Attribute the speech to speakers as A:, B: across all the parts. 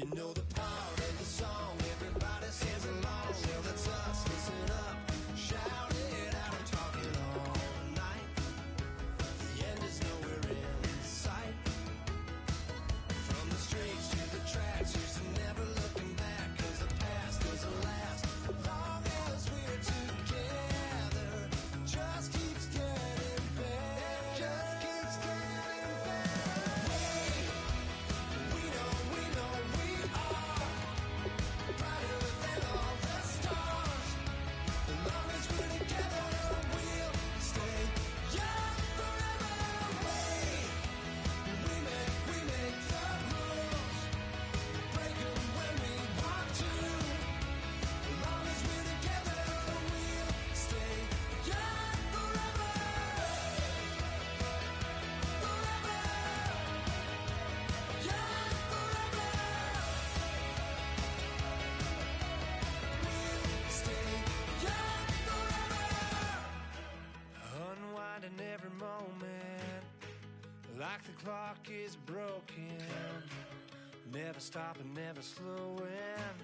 A: You know the part of the song, everybody sings along. Well, that's us, listen up, shout it out, we're talking all night. The end is nowhere in sight. From the streets to the tracks, here's to never looking back, cause the past doesn't last. Long as we're together, just keeps getting better. Just keeps getting better. We know we are brighter than all the stars. As long as we're together, we'll stay young forever. We make the rules, break them when we want to. As long as we're together, we'll stay young forever. Forever. Young forever. We'll stay young forever. Unwinding every moment, like the clock is broken. Never stopping, never slowing.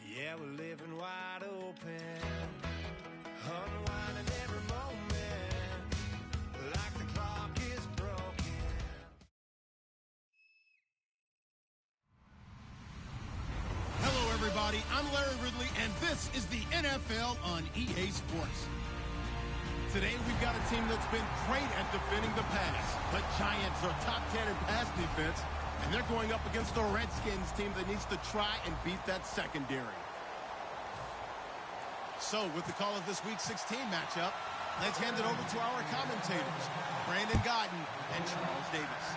A: Yeah, we're living wide open. Unwinding every moment, like the clock is broken.
B: Hello, everybody. I'm Larry Ridley, and this is the NFL on EA Sports. Today, we've got a team that's been great at defending the pass. The Giants are top 10 in pass defense, and they're going up against the Redskins team that needs to try and beat that secondary. So, with the call of this Week 16 matchup, let's hand it over to our commentators, Brandon Gaudin and Charles Davis.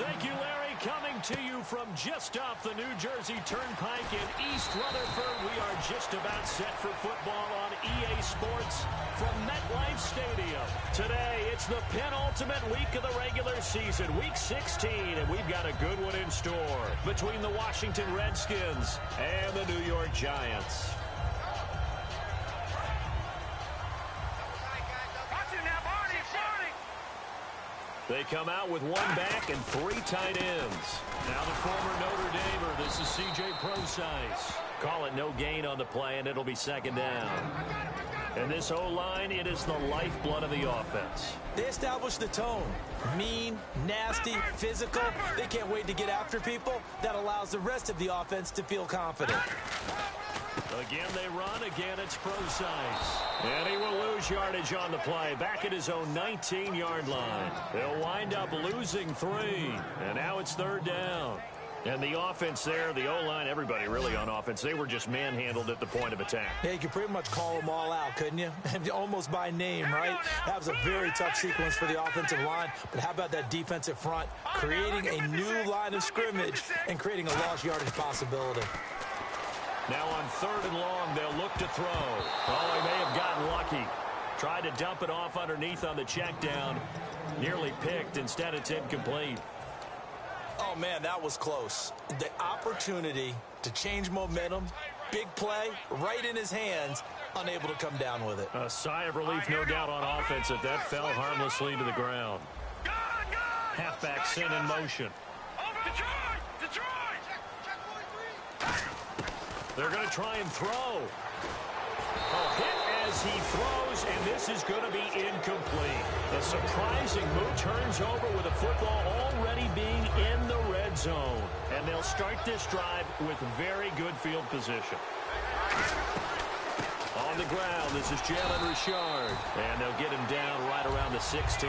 C: Thank you, Larry. Coming to you from just off the New Jersey Turnpike in East Rutherford, we are just about set for football on EA Sports from MetLife Stadium. Today, it's the penultimate week of the regular season, Week 16, and we've got a good one in store between the Washington Redskins and the New York Giants. They come out with one back and three tight ends. Now the former Notre Damer, this is C.J. Prosise. Call it no gain on the play, and it'll be second down. And this O-line, it is the lifeblood of the offense.
D: They establish the tone. Mean, nasty, physical. They can't wait to get after people. That allows the rest of the offense to feel confident.
C: Again, they run. Again, it's Prosise. And he will lose yardage on the play. Back at his own 19-yard line. They'll wind up losing 3. And now it's third down. And the offense there, the O-line, everybody really on offense, they were just manhandled at the point of attack.
D: Yeah, you could pretty much call them all out, couldn't you? Almost by name, right? That was a very tough sequence for the offensive line. But how about that defensive front, creating a new line of scrimmage and creating a lost yardage possibility.
C: Now on third and long, they'll look to throw. Oh, he may have gotten lucky. Tried to dump it off underneath on the check down. Nearly picked. Instead, it's incomplete.
D: Oh, man, that was close. The opportunity to change momentum, big play, right in his hands, unable to come down with it.
C: A sigh of relief, no doubt, on offense that fell harmlessly to the ground. Halfback sent in motion. They're going to try and throw. A hit as he throws, and this is going to be incomplete. The surprising move turns over with the football already being in the red zone. And they'll start this drive with very good field position. On the ground, this is Jalen Richard. And they'll get him down right around the 16.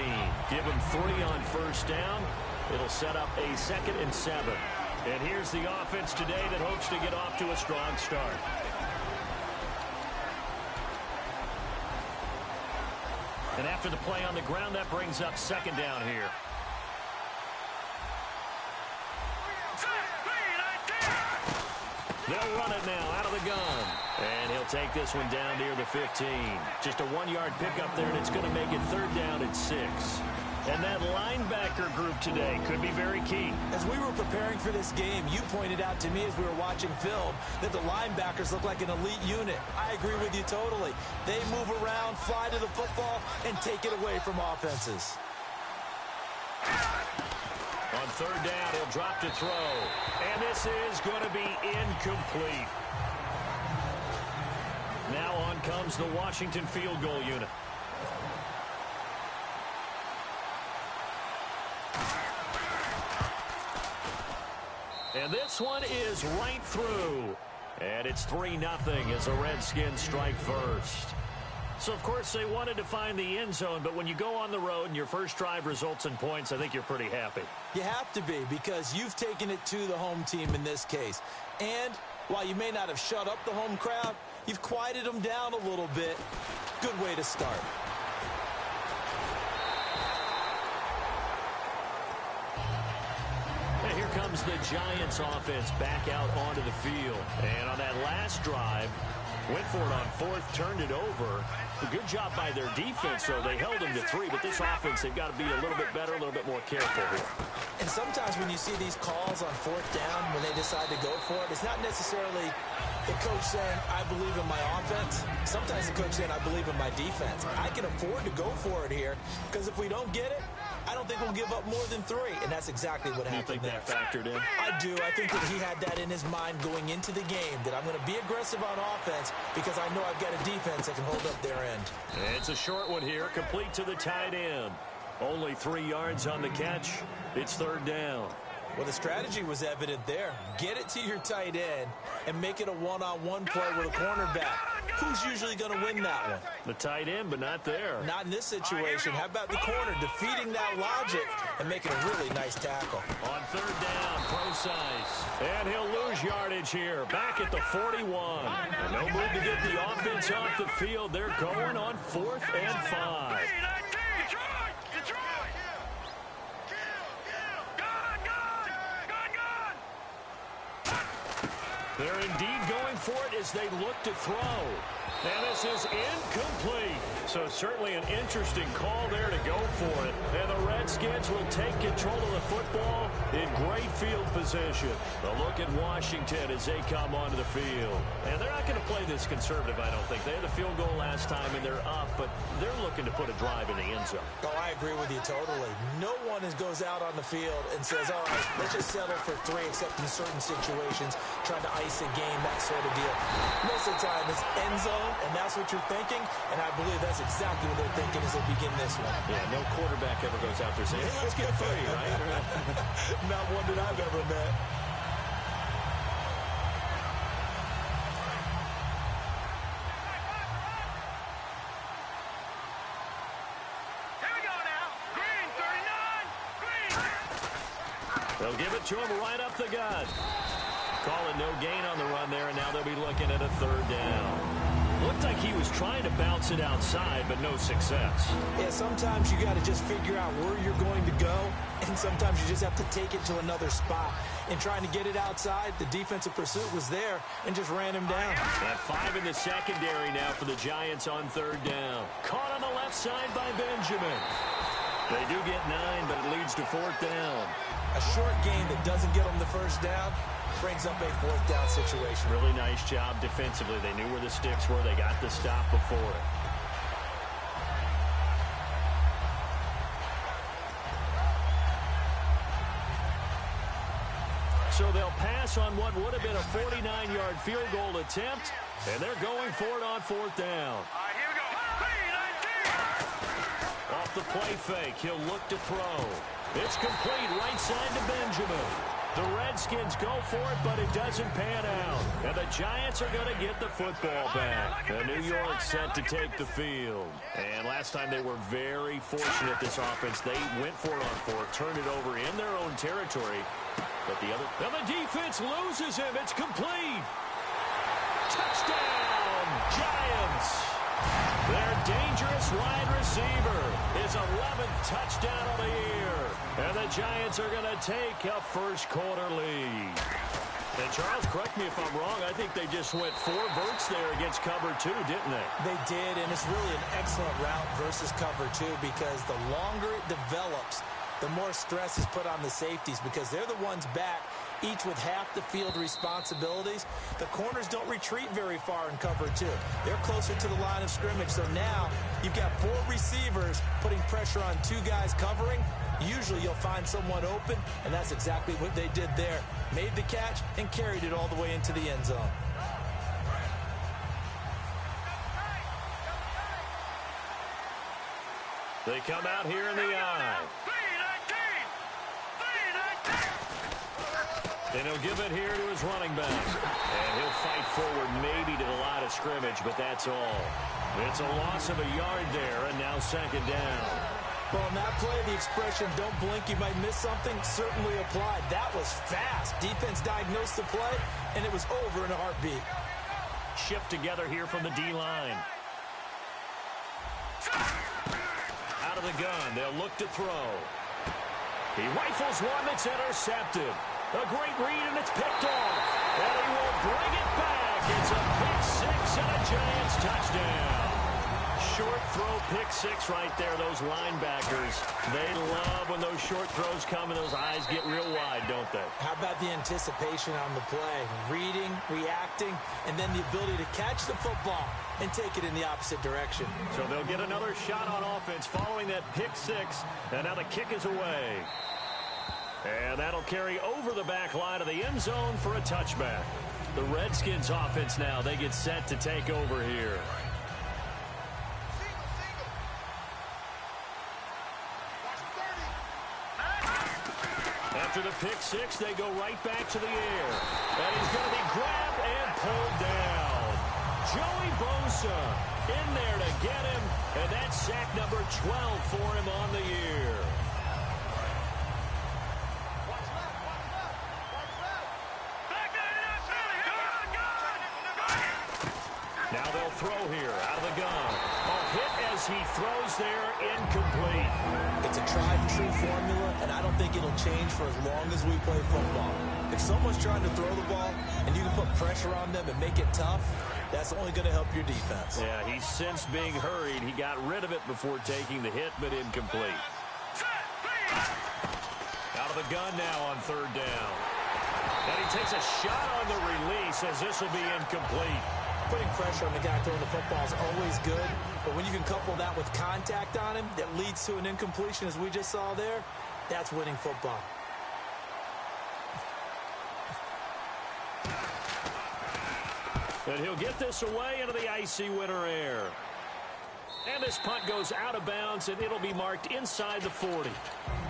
C: Give him 3 on first down. It'll set up a 2nd and 7. And here's the offense today that hopes to get off to a strong start. And after the play on the ground, that brings up second down here. They'll run it now out of the gun. And he'll take this one down near the 15. Just a 1-yard pickup there, and it's going to make it third down at 6. And that linebacker group today could be very key.
D: As we were preparing for this game, you pointed out to me as we were watching film that the linebackers look like an elite unit. I agree with you totally. They move around, fly to the football, and take it away from offenses.
C: On third down. He'll drop to throw. And this is going to be incomplete. Now on comes the Washington field goal unit. And this one is right through. And it's 3-0 as the Redskins strike first. So, of course, they wanted to find the end zone, but when you go on the road and your first drive results in points, I think you're pretty happy.
D: You have to be, because you've taken it to the home team in this case. And while you may not have shut up the home crowd, you've quieted them down a little bit. Good way to start.
C: And here comes the Giants offense back out onto the field. And on that last drive, went for it on fourth, turned it over. A good job by their defense, though. They held them to 3, but this offense, they've got to be a little bit better, a little bit more careful here.
D: And sometimes when you see these calls on fourth down, when they decide to go for it, it's not necessarily the coach saying, I believe in my offense. Sometimes the coach saying, I believe in my defense. I can afford to go for it here, because if we don't get it, I don't think we'll give up more than 3, and that's exactly what happened there.
C: You think that factored in?
D: I do. I think that he had that in his mind going into the game, that I'm going to be aggressive on offense because I know I've got a defense that can hold up their end.
C: It's a short one here, complete to the tight end. Only 3 yards on the catch. It's third down.
D: Well, the strategy was evident there. Get it to your tight end and make it a one-on-one play with a cornerback. Who's usually going to win that one?
C: The tight end, but not there.
D: Not in this situation. How about the corner defeating that logic and making a really nice tackle?
C: On third down, Prosise. And he'll lose yardage here. Back at the 41. And no move to get the offense off the field. They're going on 4th and 5. They're indeed going for it as they look to throw. And this is incomplete. So certainly an interesting call there to go for it. And the Redskins will take control of the football in great field position. A look at Washington as they come onto the field. And they're not going to play this conservative, I don't think. They had a field goal last time and they're up, but they're looking to put a drive in the end zone.
D: Oh, I agree with you totally. No one goes out on the field and says, all right, let's just settle for 3, except in certain situations, trying to ice a game, that sort of deal. Most of the time, it's end zone, and that's what you're thinking, and I believe that's exactly what they're thinking as they begin this one.
C: Yeah, no quarterback ever goes out there saying, hey, let's get 3, right?
D: Not one that I've ever met.
C: They'll give it to him right up the gut. Calling no gain on the run there, and now they'll be looking at a third down. Looked like he was trying to bounce it outside, but no success.
D: Yeah, sometimes you got to just figure out where you're going to go, and sometimes you just have to take it to another spot. And trying to get it outside, the defensive pursuit was there and just ran him down.
C: At 5 in the secondary now for the Giants on third down. Caught on the left side by Benjamin. They do get 9, but it leads to 4th down.
D: A short gain that doesn't get them the first down brings up a 4th down situation.
C: Really nice job defensively. They knew where the sticks were. They got the stop before it. So they'll pass on what would have been a 49-yard field goal attempt, and they're going for it on 4th down.
E: Here we go.
C: Off the play fake, he'll look to throw. It's complete right side to Benjamin. The Redskins go for it, but it doesn't pan out. And the Giants are going to get the football back. And New York set to take the field. And last time they were very fortunate, this offense. They went for it on 4th, turned it over in their own territory. But the defense loses him. It's complete. Touchdown, Giants. Their dangerous wide receiver is 11th touchdown of the year. And the Giants are going to take a first-quarter lead. And, Charles, correct me if I'm wrong, I think they just went 4 verts there against cover 2, didn't they?
D: They did, and it's really an excellent route versus cover 2 because the longer it develops, the more stress is put on the safeties because they're the ones back, each with half the field responsibilities. The corners don't retreat very far in cover 2. They're closer to the line of scrimmage. So now you've got 4 receivers putting pressure on 2 guys covering. usually you'll find someone open, and that's exactly what they did there. Made the catch and carried it all the way into the end zone.
C: They come out here in the eye. And he'll give it here to his running back. And he'll fight forward maybe to the line of scrimmage, but that's all. It's a loss of a yard there, and now second down.
D: Well, on that play, the expression, don't blink, you might miss something, certainly applied. That was fast. Defense diagnosed the play, and it was over in a heartbeat.
C: Shift together here from the D-line. Out of the gun, they'll look to throw. He rifles one that's intercepted. A great read, and it's picked off. And he will bring it back. It's a pick six and a Giants touchdown. Short throw, pick six right there. Those linebackers, they love when those short throws come and those eyes get real wide, don't they?
D: How about the anticipation on the play? Reading, reacting, and then the ability to catch the football and take it in the opposite direction.
C: So they'll get another shot on offense following that pick six, and now the kick is away. And that'll carry over the back line of the end zone for a touchback. The Redskins offense now, they get set to take over here. After the pick six, they go right back to the air. And he's going to be grabbed and pulled down. Joey Bosa in there to get him, and that's sack number 12 for him on the year. Now they'll throw here out of the gun. A hit as he throws there, incomplete.
D: It's a tried and true formula, and I don't think it'll change for as long as we play football. If someone's trying to throw the ball and you can put pressure on them and make it tough, that's only going to help your defense.
C: Yeah, he's since being hurried. He got rid of it before taking the hit, but incomplete. Out of the gun now on third down. And he takes a shot on the release as this will be incomplete.
D: Putting pressure on the guy throwing the football is always good, but when you can couple that with contact on him that leads to an incompletion, as we just saw there, that's winning football.
C: And he'll get this away into the icy winter air. And this punt goes out of bounds, and it'll be marked inside the 40.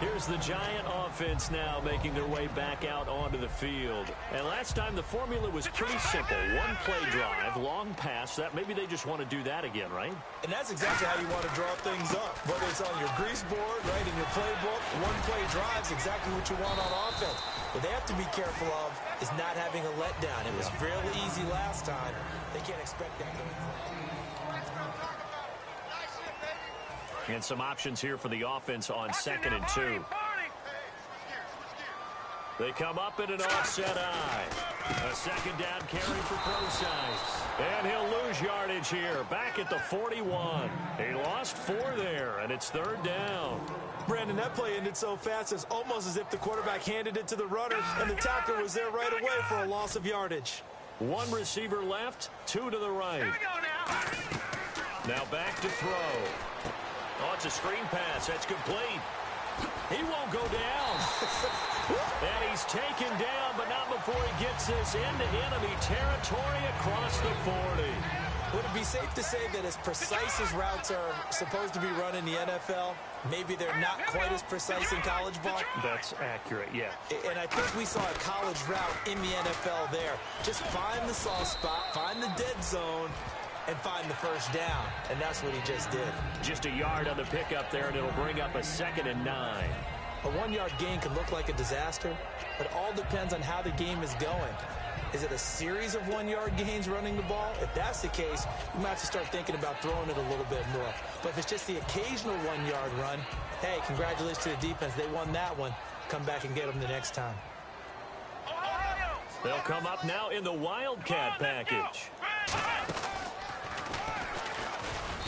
C: Here's the Giant offense now making their way back out onto the field. And last time the formula was pretty simple. One play drive, long pass. That maybe they just want to do that again, right?
D: And that's exactly how you want to draw things up. Whether it's on your grease board, right, in your playbook, one play drive is exactly what you want on offense. What they have to be careful of is not having a letdown. It was fairly easy last time. They can't expect that going forward.
C: And some options here for the offense on 2nd and 2. They come up in an offset eye. A second down carry for Procise. And he'll lose yardage here. Back at the 41. He lost 4 there, and it's third down.
D: Brandon, that play ended so fast, it's almost as if the quarterback handed it to the runner, and the tackler was there right away for a loss of yardage.
C: One receiver left, 2 to the right.
E: Here we go now.
C: Now back to throw. Oh, it's a screen pass. That's complete. He won't go down. And he's taken down, but not before he gets this into enemy territory across the 40.
D: Would it be safe to say that as precise as routes are supposed to be run in the NFL, maybe they're not quite as precise in college ball?
C: That's accurate, yeah.
D: And I think we saw a college route in the NFL there. Just find the soft spot, find the dead zone, and find the first down. And that's what he just did.
C: Just a yard on the pickup there, and it'll bring up a 2nd and 9.
D: A 1-yard gain can look like a disaster, but all depends on how the game is going. Is it a series of 1-yard gains running the ball? If that's the case, you might have to start thinking about throwing it a little bit more. But if it's just the occasional 1-yard run, hey, congratulations to the defense. They won that one. Come back and get them the next time.
C: They'll come up now in the Wildcat package.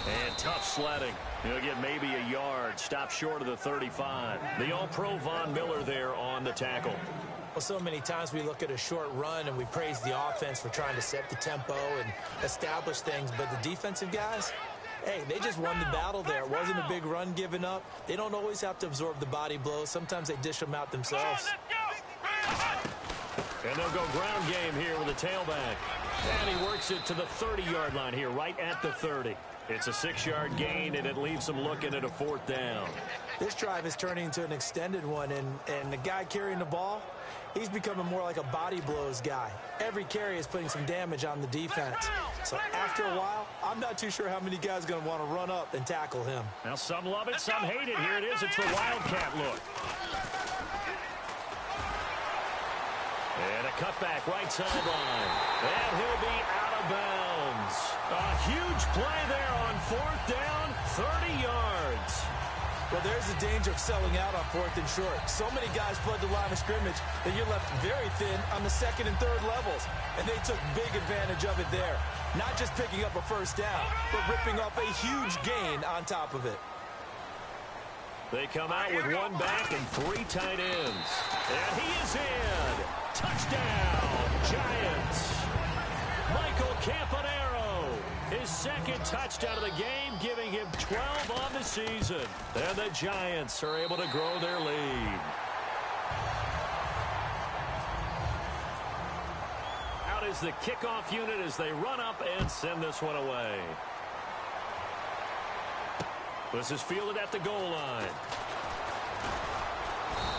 C: And tough sledding. He'll get maybe a yard. Stop short of the 35. The All-Pro Von Miller there on the tackle.
D: Well, so many times we look at a short run and we praise the offense for trying to set the tempo and establish things. But the defensive guys, Hey, they just won the battle there. It wasn't a big run given up. They don't always have to absorb the body blows. Sometimes they dish them out themselves.
C: And they'll go ground game here with a tailback. And he works it to the 30-yard line here, right at the 30. It's a 6-yard gain, and it leaves them looking at a 4th down.
D: This drive is turning into an extended one, and the guy carrying the ball, he's becoming more like a body blows guy. Every carry is putting some damage on the defense. So after a while, I'm not too sure how many guys are going to want to run up and tackle him.
C: Now some love it, some hate it. Here it is. It's the Wildcat look. And a cutback right sideline. And he'll be out of bounds. A huge play there on 4th down, 30 yards.
D: Well, there's the danger of selling out on 4th and short. So many guys flood the line of scrimmage that you're left very thin on the 2nd and 3rd levels. And they took big advantage of it there. Not just picking up a 1st down, but ripping off a huge gain on top of it.
C: They come out with 1 back and 3 tight ends. And he is in. Touchdown, Giants. Michael Campanaro, his 2nd touchdown of the game, giving him 12 on the season. And the Giants are able to grow their lead. Out is the kickoff unit as they run up and send this one away. This is fielded at the goal line.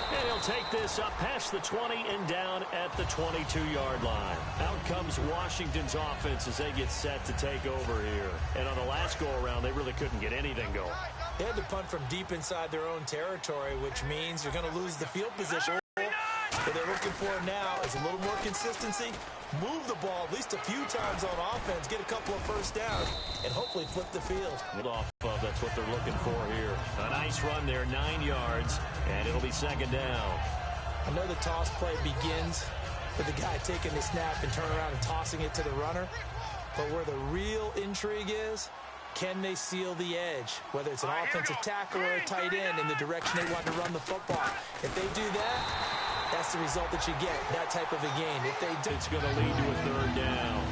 C: And he'll take this up past the 20 and down at the 22-yard line. Out comes Washington's offense as they get set to take over here. And on the last go-around, they really couldn't get anything going.
D: They had to punt from deep inside their own territory, which means you're going to lose the field position. What they're looking for now is a little more consistency, move the ball at least a few times on offense, get a couple of 1st downs, and hopefully flip the field.
C: That's what they're looking for here. A nice run there, 9 yards, and it'll be 2nd down.
D: I know the toss play begins with the guy taking the snap and turning around and tossing it to the runner, but where the real intrigue is, can they seal the edge, whether it's an offensive tackle or a tight end in the direction they want to run the football. If they do that, that's the result that you get, that type of a gain. If they do,
C: it's going to lead to a 3rd down.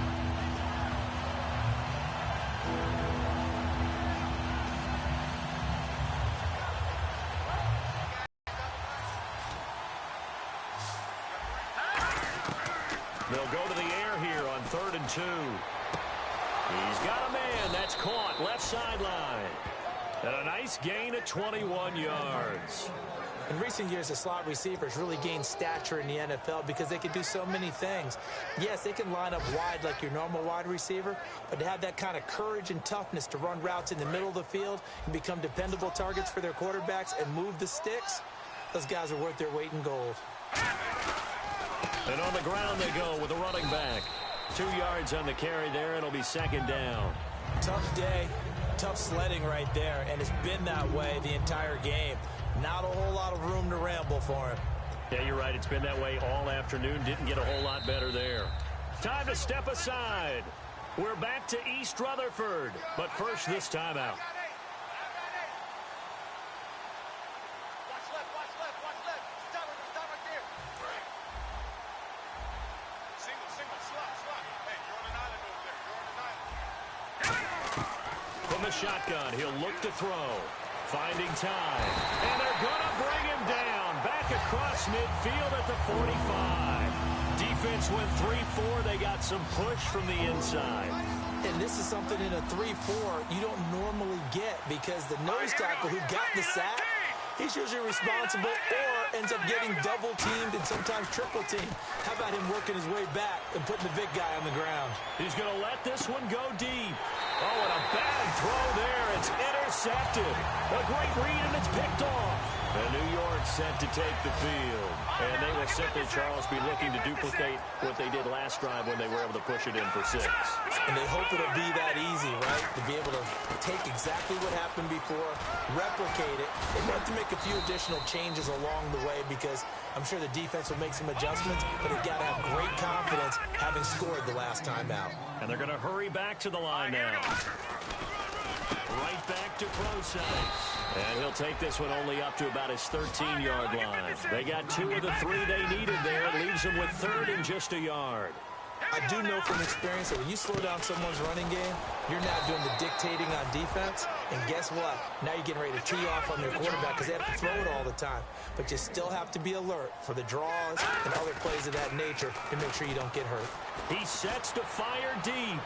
C: They'll go to the air here on 3rd and 2. He's got a man. That's caught. Left sideline. And a nice gain of 21 yards.
D: In recent years, the slot receivers really gained stature in the NFL because they can do so many things. Yes, they can line up wide like your normal wide receiver, but to have that kind of courage and toughness to run routes in the middle of the field and become dependable targets for their quarterbacks and move the sticks, those guys are worth their weight in gold.
C: And on the ground they go with a running back. 2 yards on the carry there. It'll be 2nd down.
D: Tough day, tough sledding right there, and it's been that way the entire game. Not a whole lot of room to ramble for him.
C: Yeah, you're right. It's been that way all afternoon. Didn't get a whole lot better there. Time to step aside. We're back to East Rutherford. But first, this timeout. From the shotgun, he'll look to throw. Finding time. And they're going to bring him down. Back across midfield at the 45. Defense went 3-4. They got some push from the inside.
D: And this is something in a 3-4 you don't normally get because the nose tackle who got the sack, he's usually responsible or ends up getting double-teamed and sometimes triple-teamed. How about him working his way back and putting the big guy on the ground?
C: He's going to let this one go deep. Oh, and a bad throw there. It's intercepted. A great read, and it's picked off. And New York set to take the field. And they will simply, Charles, be looking to duplicate what they did last drive when they were able to push it in for 6.
D: And they hope it'll be that easy, right? To be able to take exactly what happened before, replicate it, and have to make a few additional changes along the way because I'm sure the defense will make some adjustments, but they've got to have great confidence having scored the last time out.
C: And they're going to hurry back to the line now. Right back to Prosise. And he'll take this one only up to about his 13-yard line. They got 2 of the 3 they needed there. It leaves them with 3rd and just a yard.
D: I do know from experience that when you slow down someone's running game, you're now doing the dictating on defense. And guess what? Now you're getting ready to tee off on their quarterback because they have to throw it all the time. But you still have to be alert for the draws and other plays of that nature to make sure you don't get hurt.
C: He sets to fire deep.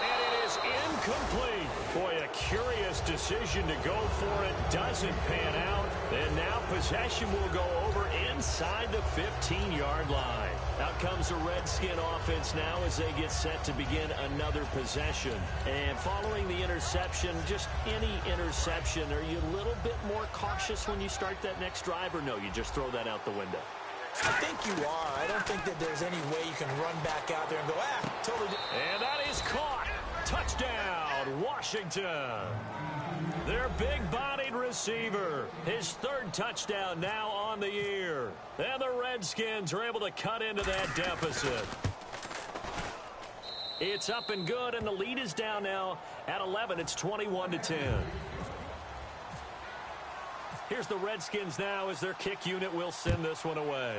C: And it is incomplete. Boy, a curious decision to go for it. Doesn't pan out. And now possession will go over inside the 15-yard line. Out comes the Redskin offense now as they get set to begin another possession. And following the interception, just any interception, are you a little bit more cautious when you start that next drive, or no, you just throw that out the window?
D: I think you are. I don't think that there's any way you can run back out there and go, totally.
C: And that is caught. Touchdown, Washington. Their big-bodied receiver. His third touchdown now on the year. And the Redskins are able to cut into that deficit. It's up and good, and the lead is down now at 11. It's 21-10. Here's the Redskins now as their kick unit will send this one away.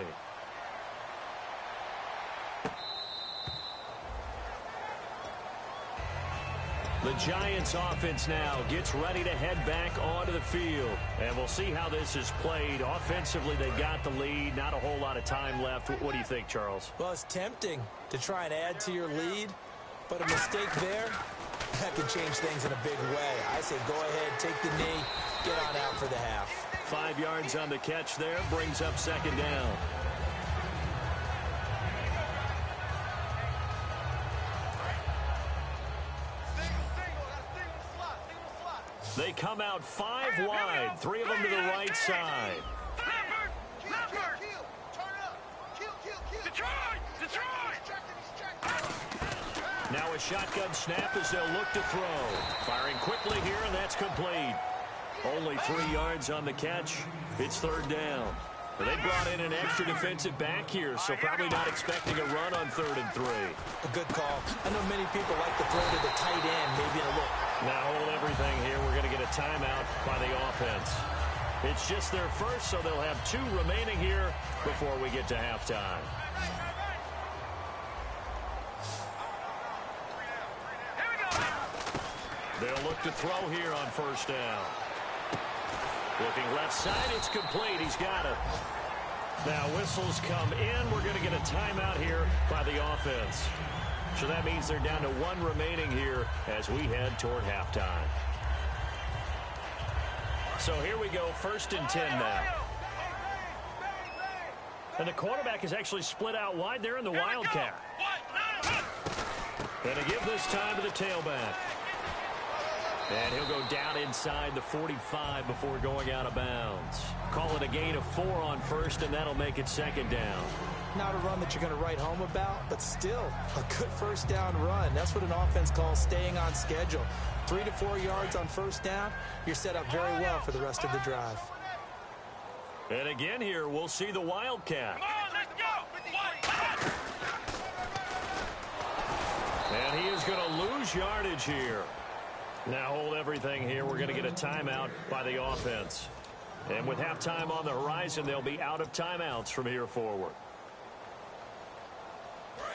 C: The Giants offense now gets ready to head back onto the field. And we'll see how this is played. Offensively, they got the lead. Not a whole lot of time left. What do you think, Charles?
D: Well, it's tempting to try and add to your lead. But a mistake there, that could change things in a big way. I say go ahead, take the knee, get on out for the half.
C: 5 yards on the catch there. Brings up second down. They come out 5 wide, 3 of them to the right side. Now a shotgun snap as they'll look to throw. Firing quickly here, and that's complete. Only 3 yards on the catch. It's third down. They brought in an extra defensive back here, so probably not expecting a run on 3rd and 3.
D: A good call. I know many people like to throw to the tight end, maybe in a look.
C: Now hold everything here. We're going to get a timeout by the offense. It's just their first, so they'll have 2 remaining here before we get to halftime. They'll look to throw here on first down. Looking left side, it's complete. He's got it. Now whistles come in. We're going to get a timeout here by the offense. So that means they're down to 1 remaining here as we head toward halftime. So here we go, 1st and 10 now. And the quarterback is actually split out wide there in the Wildcat. And to give this time to the tailback. And he'll go down inside the 45 before going out of bounds. Call it a gain of 4 on first, and that'll make it second down.
D: Not a run that you're going to write home about, but still a good first down run. That's what an offense calls staying on schedule. 3 to 4 yards on first down, you're set up very well for the rest of the drive.
C: And again here, we'll see the Wildcat. And he is going to lose yardage here. Now hold everything here. We're going to get a timeout by the offense. And with halftime on the horizon, they'll be out of timeouts from here forward.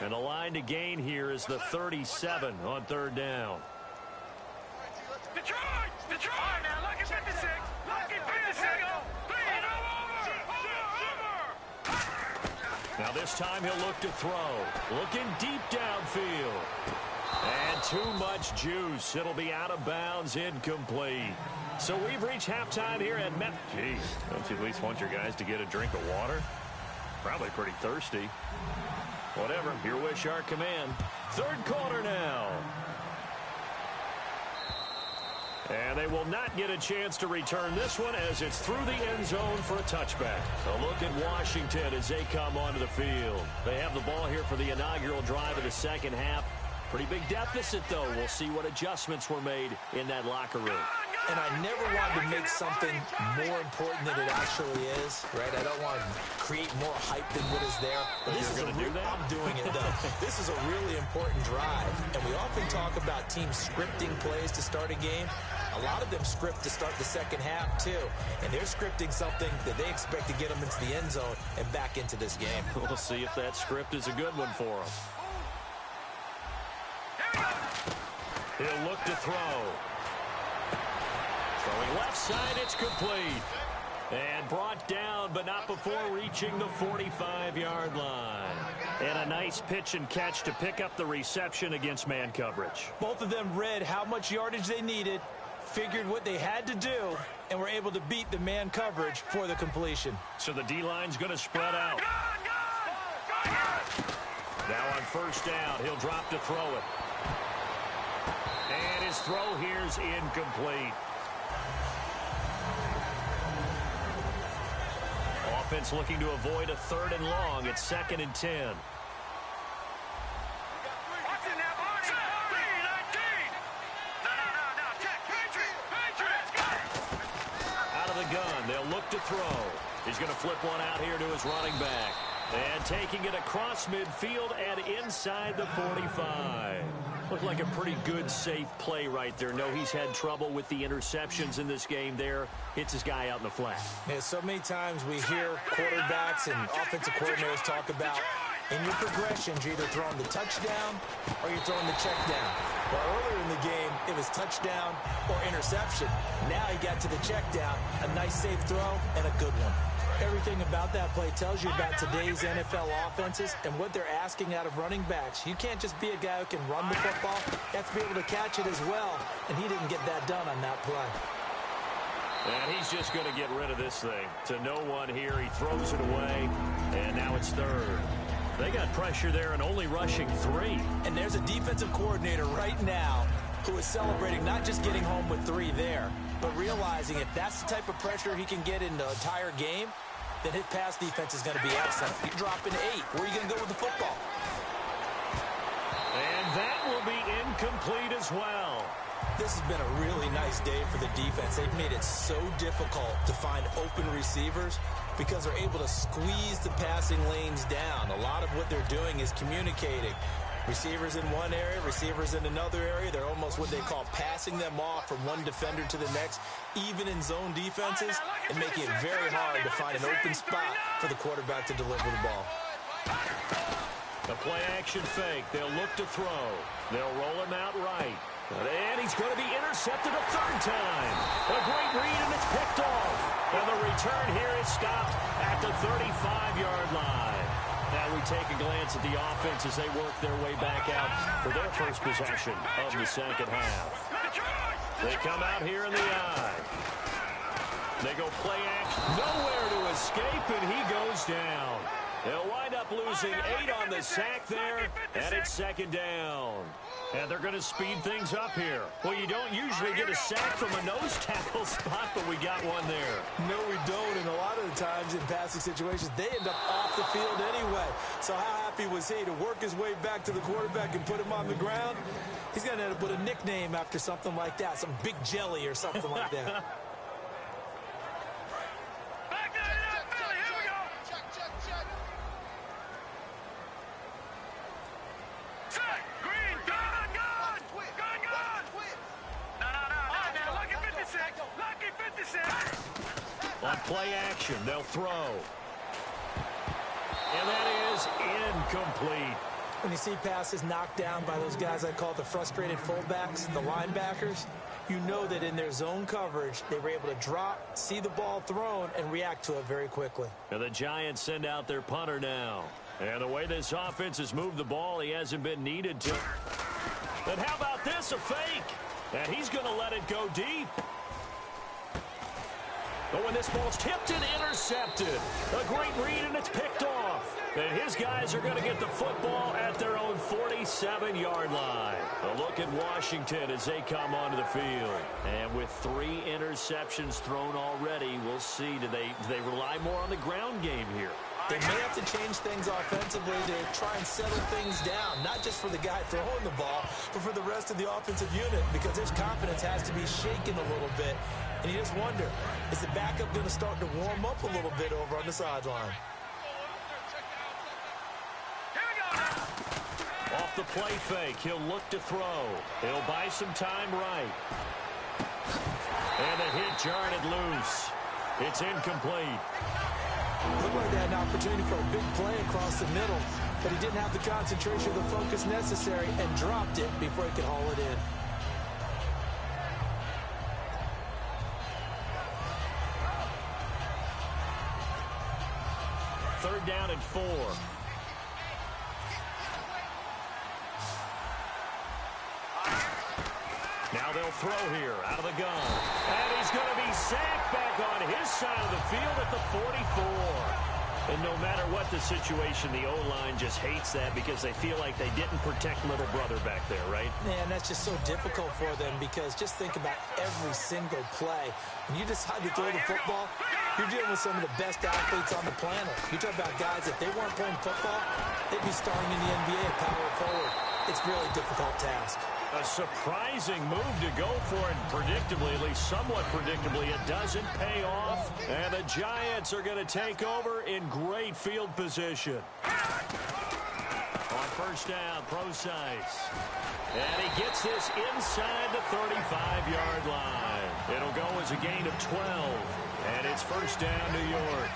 C: And the line to gain here is the 37 on 3rd down.
F: Detroit! Now look at 56! Look at 56!
C: Now this time he'll look to throw. Looking deep downfield. And too much juice. It'll be out of bounds, incomplete. So we've reached halftime here at Met. Jeez, don't you at least want your guys to get a drink of water? Probably pretty thirsty. Whatever, your wish, our command. 3rd quarter now. And they will not get a chance to return this one as it's through the end zone for a touchback. A look at Washington as they come onto the field. They have the ball here for the inaugural drive of the second half. Pretty big deficit, though. We'll see what adjustments were made in that locker room.
D: And I never wanted to make something more important than it actually is, right? I don't want to create more hype than what is there. But this is
C: going to do that?
D: I'm doing it, though. This is a really important drive. And we often talk about teams scripting plays to start a game. A lot of them script to start the second half, too. And they're scripting something that they expect to get them into the end zone and back into this game.
C: We'll see if that script is a good one for them. He'll look to throw. Throwing left side, it's complete. And brought down, but not before reaching the 45-yard line. And a nice pitch and catch to pick up the reception against man coverage.
D: Both of them read how much yardage they needed, figured what they had to do, and were able to beat the man coverage for the completion.
C: So the D-line's going to spread out. Now on first down, he'll drop to throw it. And his throw here's incomplete. Offense looking to avoid a 3rd and long. It's 2nd and 10. Out of the gun, they'll look to throw. He's going to flip one out here to his running back. And taking it across midfield and inside the 45. Looked like a pretty good, safe play right there. No, he's had trouble with the interceptions in this game there. Hits his guy out in the flat.
D: Yeah, so many times we hear quarterbacks and offensive coordinators talk about in your progressions, you're either throwing the touchdown or you're throwing the check down. Well, earlier in the game, it was touchdown or interception. Now he got to the check down, a nice safe throw, and a good one. Everything about that play tells you about today's NFL offenses and what they're asking out of running backs. You can't just be a guy who can run the football. You have to be able to catch it as well, and he didn't get that done on that play.
C: And he's just going to get rid of this thing. To no one here, he throws it away, and now it's 3rd. They got pressure there and only rushing 3.
D: And there's a defensive coordinator right now who is celebrating not just getting home with 3 there, but realizing if that's the type of pressure he can get in the entire game, then his pass defense is going to be excellent. You're dropping 8. Where are you going to go with the football?
C: And that will be incomplete as well.
D: This has been a really nice day for the defense. They've made it so difficult to find open receivers because they're able to squeeze the passing lanes down. A lot of what they're doing is communicating. Receivers in one area, receivers in another area. They're almost what they call passing them off from one defender to the next, even in zone defenses, and making it very hard to find an open spot for the quarterback to deliver the ball.
C: A play-action fake. They'll look to throw. They'll roll him out right. And he's going to be intercepted a 3rd time. A great read, and it's picked off. And the return here is stopped at the 35-yard line. Now we take a glance at the offense as they work their way back out for their first possession of the 2nd half. They come out here in the eye. They go play action. Nowhere to escape, and he goes down. They'll wind up losing 8 on the sack there, and it's 2nd down. And they're going to speed things up here. Well, you don't usually get a sack from a nose tackle spot, but we got one there.
D: No, we don't. And a lot of the times in passing situations, they end up off the field anyway. So how happy was he to work his way back to the quarterback and put him on the ground? He's going to end up with a nickname after something like that, some Big Jelly or something like that.
C: On play action, they'll throw. And that is incomplete.
D: When you see passes knocked down by those guys I call the frustrated fullbacks, the linebackers, you know that in their zone coverage, they were able to drop, see the ball thrown, and react to it very quickly.
C: And the Giants send out their punter now. And the way this offense has moved the ball, he hasn't been needed to. And how about this, a fake? And he's going to let it go deep. But when this ball's tipped and intercepted, a great read, and it's picked off. And his guys are going to get the football at their own 47-yard line. A look at Washington as they come onto the field. And with 3 interceptions thrown already, we'll see. Do they rely more on the ground game here?
D: They may have to change things offensively to try and settle things down, not just for the guy throwing the ball, but for the rest of the offensive unit, because his confidence has to be shaken a little bit. And you just wonder, is the backup going to start to warm up a little bit over on the sideline?
C: Off the play fake, he'll look to throw. He'll buy some time right. And a hit jarred it loose. It's incomplete.
D: Looked like they had an opportunity for a big play across the middle, but he didn't have the concentration or the focus necessary and dropped it before he could haul it in.
C: 3rd down and 4. Now they'll throw here out of the gun. And he's going to be sacked back on his side of the field at the 44. And no matter what the situation, the O-line just hates that because they feel like they didn't protect little brother back there, right?
D: Man, that's just so difficult for them because just think about every single play. When you decide to throw the football, you're dealing with some of the best athletes on the planet. You talk about guys, if they weren't playing football, they'd be starring in the NBA at power forward. It's a really difficult task.
C: A surprising move to go for it, predictably, at least somewhat predictably. It doesn't pay off, and the Giants are going to take over in great field position. On 1st down, Procise. And he gets this inside the 35-yard line. It'll go as a gain of 12, and it's 1st down, New York.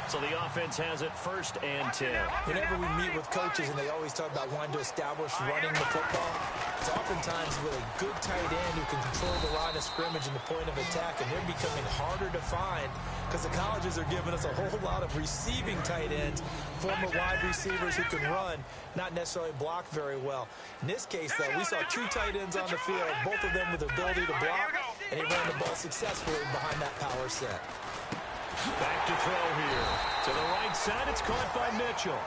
C: So the offense has it 1st and 10.
D: Whenever we meet with coaches and they always talk about wanting to establish running the football, it's oftentimes with a good tight end who can control the line of scrimmage and the point of attack, and they're becoming harder to find because the colleges are giving us a whole lot of receiving tight ends, former wide receivers who can run, not necessarily block very well. In this case, though, we saw 2 tight ends on the field, both of them with the ability to block, and he ran the ball successfully behind that power set.
C: Back to throw here. To the right side, it's caught by Mitchell.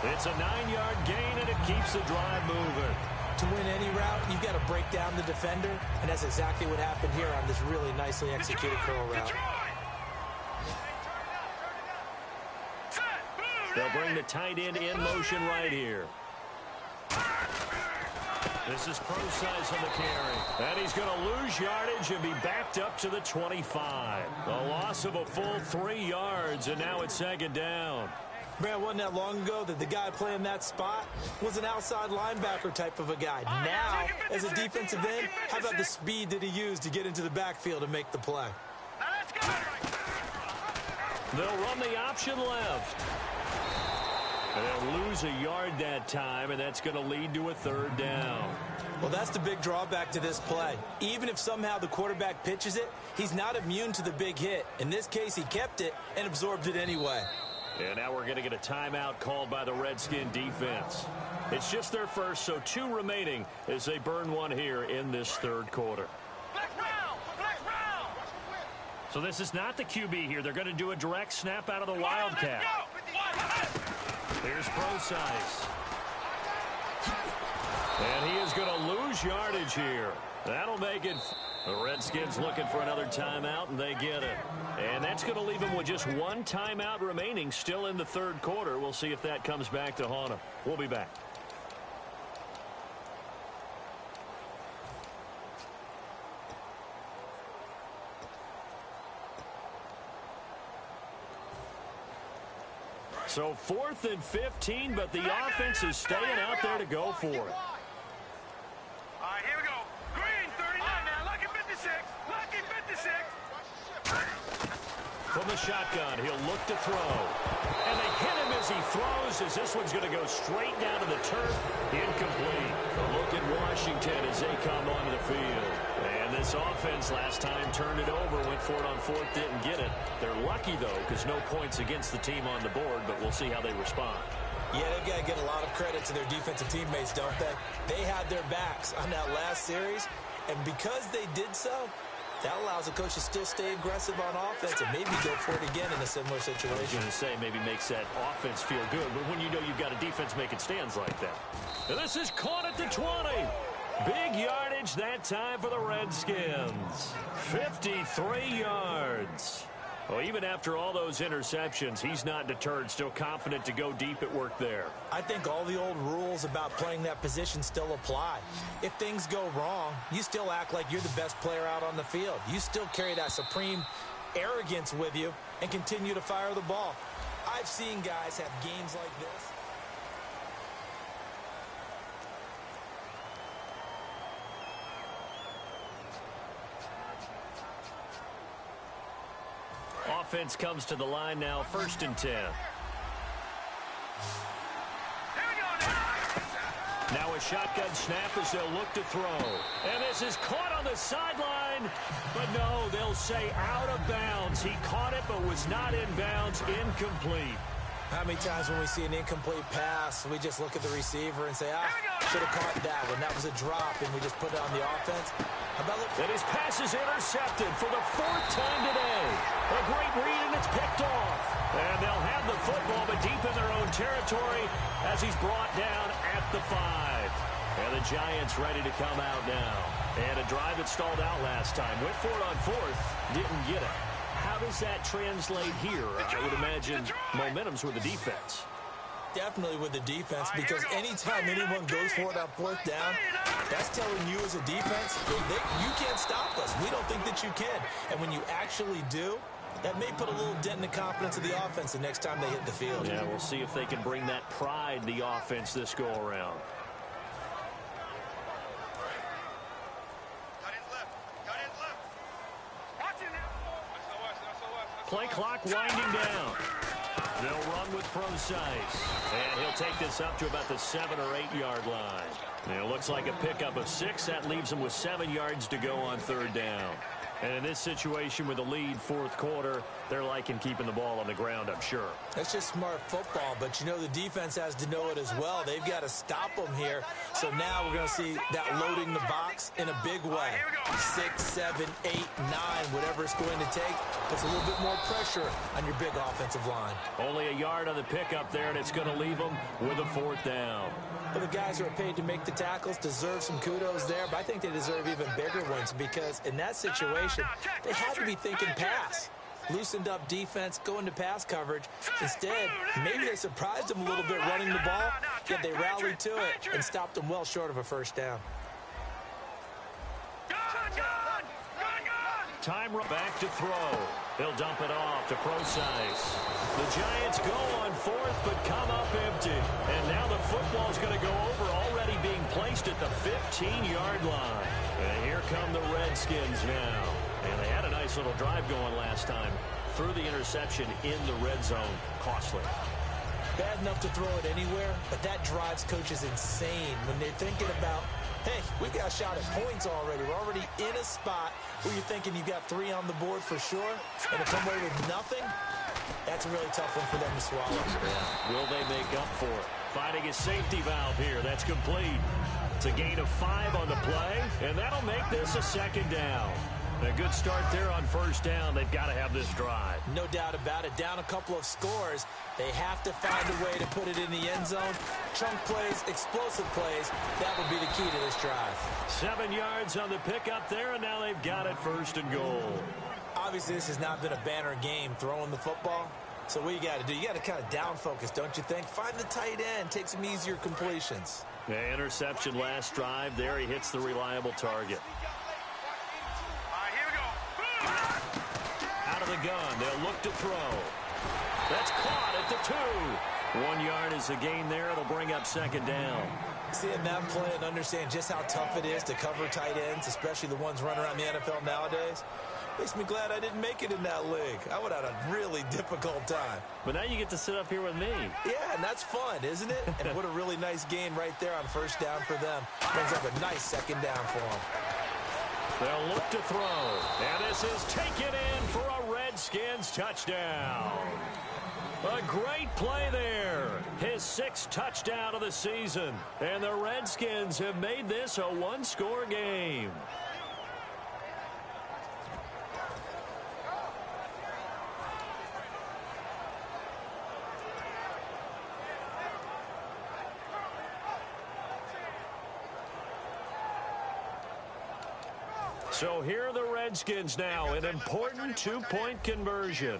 C: It's a 9-yard gain, and it keeps the drive moving.
D: To win any route, you've got to break down the defender, and that's exactly what happened here on this really nicely executed curl route.
C: They'll bring the tight end in motion right here. This is Procise on the carry. And he's going to lose yardage and be backed up to the 25. A loss of a full 3 yards, and now it's 2nd down.
D: Man, wasn't that long ago that the guy playing that spot was an outside linebacker type of a guy. Now, as a defensive end, how about the speed that he used to get into the backfield and make the play?
C: They'll run the option left. And they'll lose a yard that time, and that's going to lead to a 3rd down.
D: Well, that's the big drawback to this play. Even if somehow the quarterback pitches it, he's not immune to the big hit. In this case, he kept it and absorbed it anyway.
C: And now we're going to get a timeout called by the Redskin defense. It's just their first, so 2 remaining as they burn one here in this 3rd quarter. So this is not the QB here. They're going to do a direct snap out of the Wildcat. Here's Procise. And he is going to lose yardage here. That'll make it. The Redskins looking for another timeout, and they get it. And that's going to leave them with just 1 timeout remaining still in the 3rd quarter. We'll see if that comes back to haunt them. We'll be back. So 4th and 15, but the offense is staying out there to go for it.
F: All right, here we go. Green, 39 now. Lucky 56. Lucky 56.
C: From the shotgun, he'll look to throw. And they hit him as he throws, as this one's going to go straight down to the turf. Incomplete. A look at Washington as they come onto the field. And this offense last time turned it over, went for it on 4th, didn't get it. They're lucky, though, because no points against the team on the board, but we'll see how they respond.
D: Yeah, they've got to get a lot of credit to their defensive teammates, don't they? They had their backs on that last series, and because they did so, that allows the coach to still stay aggressive on offense and maybe go for it again in a similar situation.
C: I was going to say maybe makes that offense feel good, but when you know you've got a defense making stands like that. And this is caught at the 20. Big yardage that time for the Redskins. 53 yards. Well, even after all those interceptions, he's not deterred, still confident to go deep at work there.
D: I think all the old rules about playing that position still apply. If things go wrong, you still act like you're the best player out on the field. You still carry that supreme arrogance with you and continue to fire the ball. I've seen guys have games like this.
C: Offense comes to the line now, 1st and 10. Now a shotgun snap as they'll look to throw. And this is caught on the sideline. But no, they'll say out of bounds. He caught it but was not in bounds. Incomplete.
D: How many times when we see an incomplete pass, we just look at the receiver and say, should have caught that one. That was a drop, and we just put it on the offense. How about
C: and his pass is intercepted for the 4th time today. A great read, and it's picked off. And they'll have the football, but deep in their own territory as he's brought down at the 5. And the Giants ready to come out now. And a drive that stalled out last time. Went for it on 4th, didn't get it. How does that translate here? I would imagine momentum's with the defense.
D: Definitely with the defense, because anytime anyone goes for it on 4th down, that's telling you as a defense, you can't stop us. We don't think that you can. And when you actually do, that may put a little dent in the confidence of the offense the next time they hit the field.
C: Yeah, we'll see if they can bring that pride to the offense this go-around. Play clock winding down. They'll run with Prosise. And he'll take this up to about the 7 or 8 yard line. And it looks like a pickup of 6. That leaves them with 7 yards to go on 3rd down. And in this situation with a lead 4th quarter, they're liking keeping the ball on the ground, I'm sure.
D: That's just smart football, but you know the defense has to know it as well. They've got to stop them here. So now we're going to see that loading the box in a big way. 6, 7, 8, 9, whatever it's going to take. Puts a little bit more pressure on your big offensive line.
C: Only a yard on the pickup there, and it's going to leave them with a 4th down.
D: Well, the guys who are paid to make the tackles deserve some kudos there, but I think they deserve even bigger ones because in that situation, they had to be thinking pass. Loosened up defense, going to pass coverage. Instead, maybe they surprised them a little bit running the ball, yet they rallied to it and stopped them well short of a 1st down.
C: Time back to throw. He'll dump it off to Prosise. The Giants go on 4th, but come up empty. And now the football's going to go over, already being placed at the 15-yard line. And here come the Redskins now. And they had a nice little drive going last time. Threw the interception in the red zone. Costly.
D: Bad enough to throw it anywhere, but that drives coaches insane when they're thinking about, hey, we got a shot at points already. We're already in a spot where you're thinking you got 3 on the board for sure, and to come away with nothing, that's a really tough one for them to swallow.
C: Will they make up for it? Finding a safety valve here. That's complete. It's a gain of 5 on the play, and that'll make this a 2nd down. A good start there on 1st down. They've got to have this drive.
D: No doubt about it. Down a couple of scores. They have to find a way to put it in the end zone. Chunk plays, explosive plays. That would be the key to this drive.
C: 7 yards on the pickup there, and now they've got it 1st and goal.
D: Obviously, this has not been a banner game throwing the football. So what you got to do, you got to kind of down focus, don't you think? Find the tight end. Take some easier completions.
C: The interception last drive. There he hits the reliable target. Out of the gun, they'll look to throw. That's caught at the 2. 1 yard is the gain there. It'll bring up 2nd down.
D: Seeing that play and understand just how tough it is to cover tight ends, especially the ones running around the NFL nowadays, makes me glad I didn't make it in that league. I would have had a really difficult time.
C: But now you get to sit up here with me.
D: Yeah, and that's fun, isn't it? And what a really nice gain right there on 1st down for them. Brings up a nice 2nd down for them.
C: They'll look to throw. And this is taken in for a Redskins touchdown. A great play there. His 6th touchdown of the season. And the Redskins have made this a 1-score game. So here are the Redskins now, an important 2-point conversion.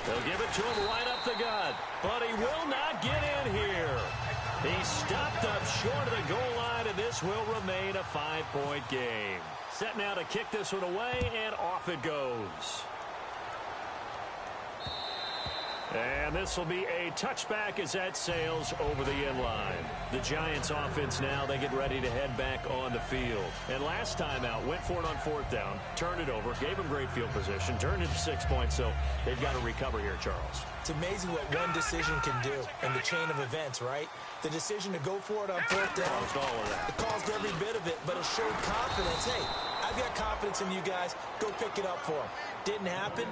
C: They'll give it to him right up the gut, but he will not get in here. He stopped up short of the goal line, and this will remain a 5-point game. Set now to kick this one away, and off it goes. And this will be a touchback as that sails over the end line. The Giants offense now, they get ready to head back on the field. And last time out, went for it on 4th down, turned it over, gave them great field position, turned it to 6 points, so they've got to recover here, Charles.
D: It's amazing what one decision can do in the chain of events, right? The decision to go for it on 4th down,
C: Caused all of that.
D: it caused every bit of it, but it showed confidence. Hey, I've got confidence in you guys. Go pick it up for them. Didn't happen.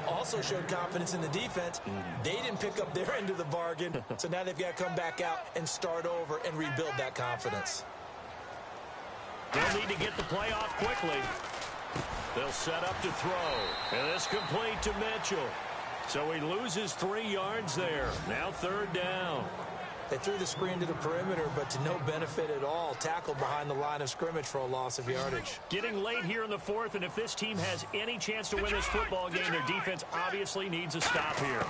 D: Also showed confidence in the defense. They didn't pick up their end of the bargain, so now they've got to come back out and start over and rebuild that confidence.
C: They'll need to get the play off quickly. They'll set up to throw. And this complete to Mitchell. So he loses 3 yards there. Now 3rd down.
D: They threw the screen to the perimeter, but to no benefit at all. Tackled behind the line of scrimmage for a loss of yardage.
C: Getting late here in the 4th, and if this team has any chance to win this football game, their defense obviously needs a stop here.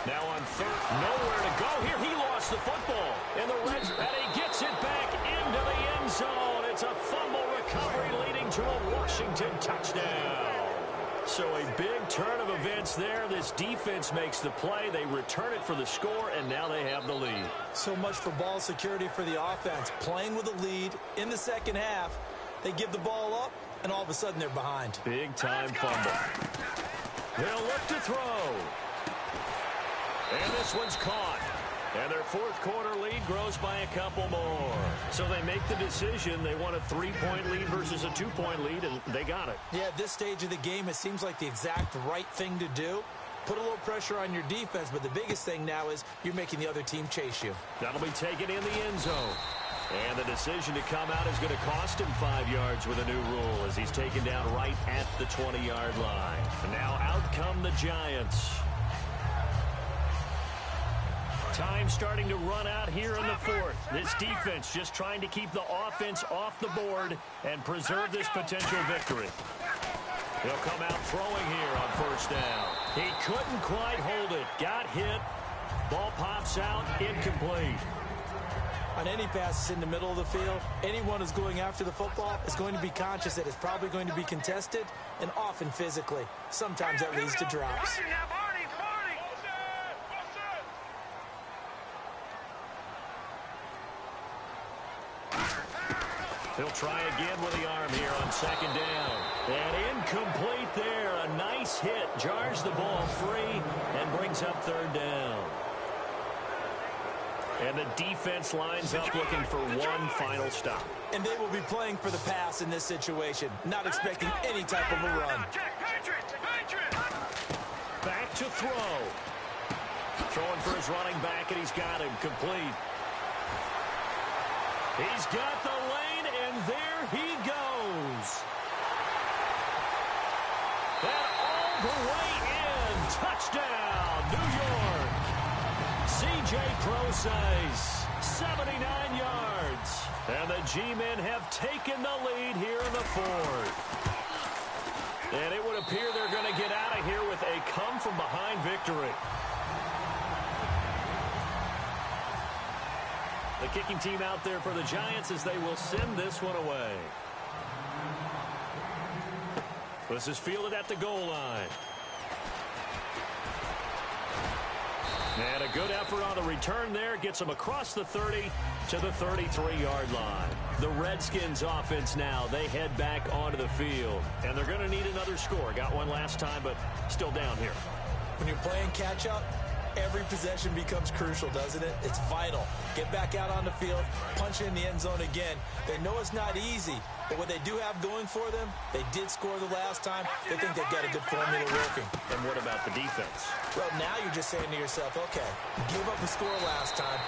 C: Now on 3rd, nowhere to go here. He lost the football. And he gets it back into the end zone. It's a fumble recovery leading to a Washington touchdown. So a big turn of events there. This defense makes the play. They return it for the score, and now they have the lead.
D: So much for ball security for the offense. Playing with a lead in the second half. They give the ball up, and all of a sudden they're behind.
C: Big-time fumble. They'll look to throw. And this one's caught. And their 4th quarter lead grows by a couple more. So they make the decision. They want a 3-point lead versus a 2-point lead, and they got it.
D: Yeah, at this stage of the game, it seems like the exact right thing to do. Put a little pressure on your defense, but the biggest thing now is you're making the other team chase you.
C: That'll be taken in the end zone. And the decision to come out is going to cost him 5 yards with a new rule as he's taken down right at the 20-yard line. And now out come the Giants. Time starting to run out here in the 4th. This defense just trying to keep the offense off the board and preserve this potential victory. He'll come out throwing here on 1st down. He couldn't quite hold it. Got hit. Ball pops out. Incomplete.
D: On any passes in the middle of the field, anyone who's going after the football is going to be conscious that it's probably going to be contested and often physically. Sometimes that leads to drops.
C: He'll try again with the arm here on 2nd down. And incomplete there. A nice hit. Jars the ball free and brings up 3rd down. And the defense lines up looking for one final stop.
D: And they will be playing for the pass in this situation, not expecting any type of a run.
C: Back to throw. Throwing for his running back, and he's got him complete. He's got the lane, and there he goes. And all the way in. Touchdown, New York. C.J. Prosise, 79 yards. And the G-men have taken the lead here in the 4th. And it would appear they're going to get out of here with a come-from-behind victory. The kicking team out there for the Giants as they will send this one away. This is fielded at the goal line. And a good effort on the return there. Gets them across the 30 to the 33-yard line. The Redskins offense now. They head back onto the field. And they're going to need another score. Got one last time, but still down here.
D: When you're playing catch-up, every possession becomes crucial, doesn't it? It's vital. Get back out on the field, punch it in the end zone again. They know it's not easy, but what they do have going for them, they did score the last time. They think they've got a good formula working.
C: And what about the defense?
D: Well, now you're just saying to yourself, okay, give up a score last time.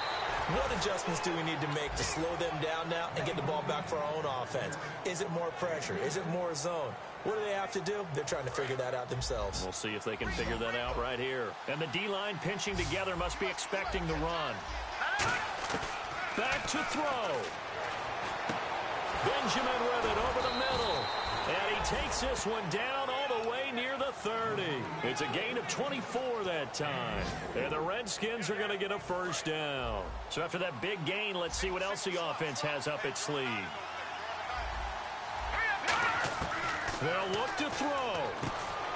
D: What adjustments do we need to make to slow them down now and get the ball back for our own offense? Is it more pressure? Is it more zone? What do they have to do? They're trying to figure that out themselves.
C: We'll see if they can figure that out right here. And the D-line pinching together must be expecting the run. Back to throw. Benjamin with it over the middle. And he takes this one down all the way near the 30. It's a gain of 24 that time. And the Redskins are going to get a 1st down. So after that big gain, let's see what else the offense has up its sleeve. They'll look to throw.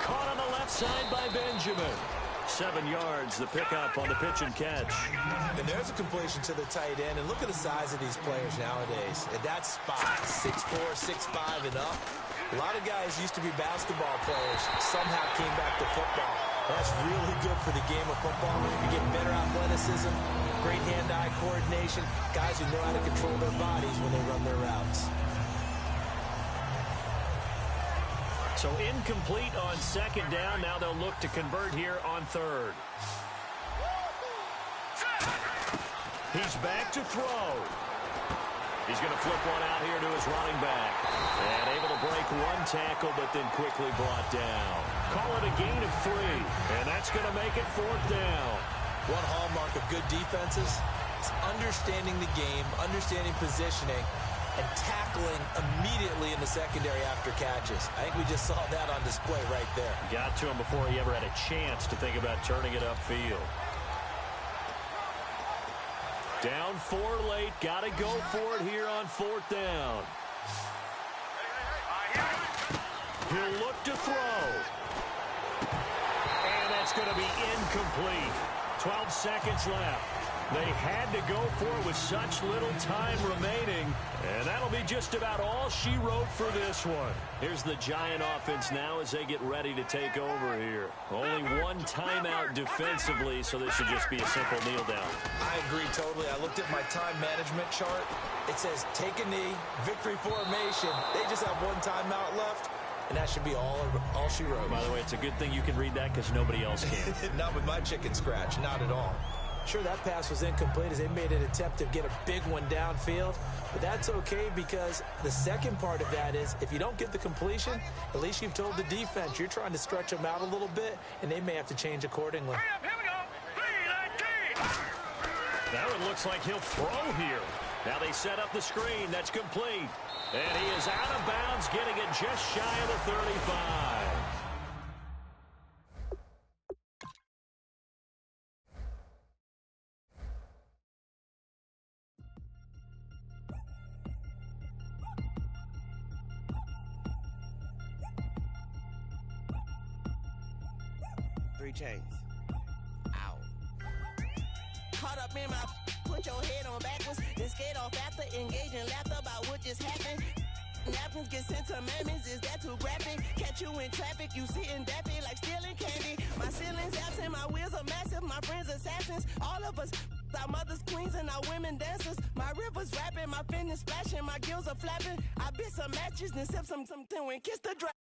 C: Caught on the left side by Benjamin. 7 yards, the pickup on the pitch and catch.
D: And there's a completion to the tight end. And look at the size of these players nowadays. At that spot, 6'4", 6'5", and up. A lot of guys used to be basketball players. Somehow came back to football. That's really good for the game of football. You get better athleticism, great hand-eye coordination, guys who know how to control their bodies when they run their routes.
C: So incomplete on second down. Now they'll look to convert here on third. He's back to throw. He's going to flip one out here to his running back. And able to break one tackle, but then quickly brought down. Call it a gain of 3. And that's going to make it 4th down.
D: One hallmark of good defenses is understanding the game, understanding positioning, and tackling immediately in the secondary after catches. I think we just saw that on display right there.
C: Got to him before he ever had a chance to think about turning it upfield. Down 4 late. Got to go for it here on 4th down. He'll look to throw. And that's going to be incomplete. 12 seconds left. They had to go for it with such little time remaining. And that'll be just about all she wrote for this one. Here's the Giant offense now as they get ready to take over here. Only one timeout defensively, so this should just be a simple kneel down.
D: I agree totally. I looked at my time management chart. It says take a knee, victory formation. They just have one timeout left. And that should be all she wrote.
C: By the way, it's a good thing you can read that because nobody else can.
D: Not with my chicken scratch. Not at all. Sure, that pass was incomplete as they made an attempt to get a big one downfield. But that's okay because the second part of that is if you don't get the completion, at least you've told the defense you're trying to stretch them out a little bit, and they may have to change accordingly.
F: Here we go. 3-19.
C: That one looks like he'll throw here. Now they set up the screen. That's complete. And he is out of bounds, getting it just shy of the 35.
G: Chains. Ow. Caught up in my put your head on backwards, then skate off after engaging laughter about what just happened. Napkins get sent to mammies, is that too graphic? Catch you in traffic, you sitting dappy like stealing candy. My ceilings absent, my wheels are massive, my friends assassins. All of us, our mothers queens and our women dancers. My rivers rapping, my finish splashing, my gills are flapping. I bit some matches, then sip some when kiss the dragon.